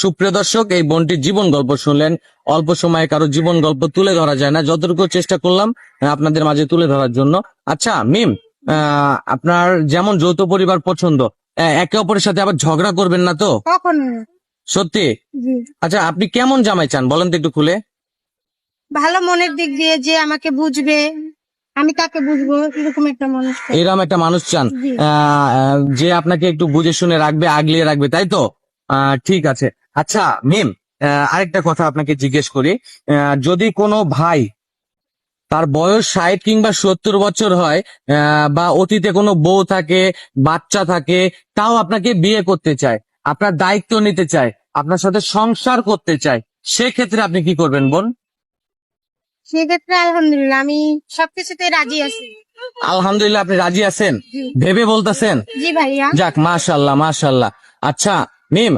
সুপ্রিয় দর্শক, এই বোনটির জীবন গল্প শুনলেন। অল্প সময়ে কারো জীবন গল্প তুলে ধরা যায় না, যতটুকু চেষ্টা করলাম আপনাদের মাঝে তুলে ধরার জন্য। আচ্ছা মিম, আপনার যেমন যৌথ পরিবার পছন্দ, একে অপরের সাথে আবার ঝগড়া করবেন না তো? কখন? সত্যি? জি। আচ্ছা আপনি কেমন জামাই চান বলেন তো একটু খুলে। ভালো মনের দিক দিয়ে, যে আমাকে বুঝবে, আমি তাকে বুঝবো, এরকম একটা মানুষ চাই। এরকম একটা মানুষ চান, জি। যে আপনাকে একটু বুঝে শুনে রাখবে, আগলিয়ে রাখবে, তাই তো? ঠিক আছে। আচ্ছা মিম, আরেকটা কথা আপনাকে জিজ্ঞেস করি। যদি কোনো ভাই তার বয়স 60 কিংবা 70 বছর হয়, বা অতীতে কোনো বউ থাকে, বাচ্চা থাকে, তাও আপনাকে বিয়ে করতে চায়, আপনার দায়িত্ব নিতে চায়, আপনার সাথে সংসার করতে চায়, সেক্ষেত্রে আপনি কি করবেন বোন? সেক্ষেত্রে আলহামদুলিল্লাহ আমি সবকিছুতে রাজি আছি। আলহামদুলিল্লাহ আপনি রাজি আছেন? জি। ভেবে বলতেছেন? জি ভাইয়া। যাক, মাশাআল্লাহ মাশাআল্লাহ। আচ্ছা মিম,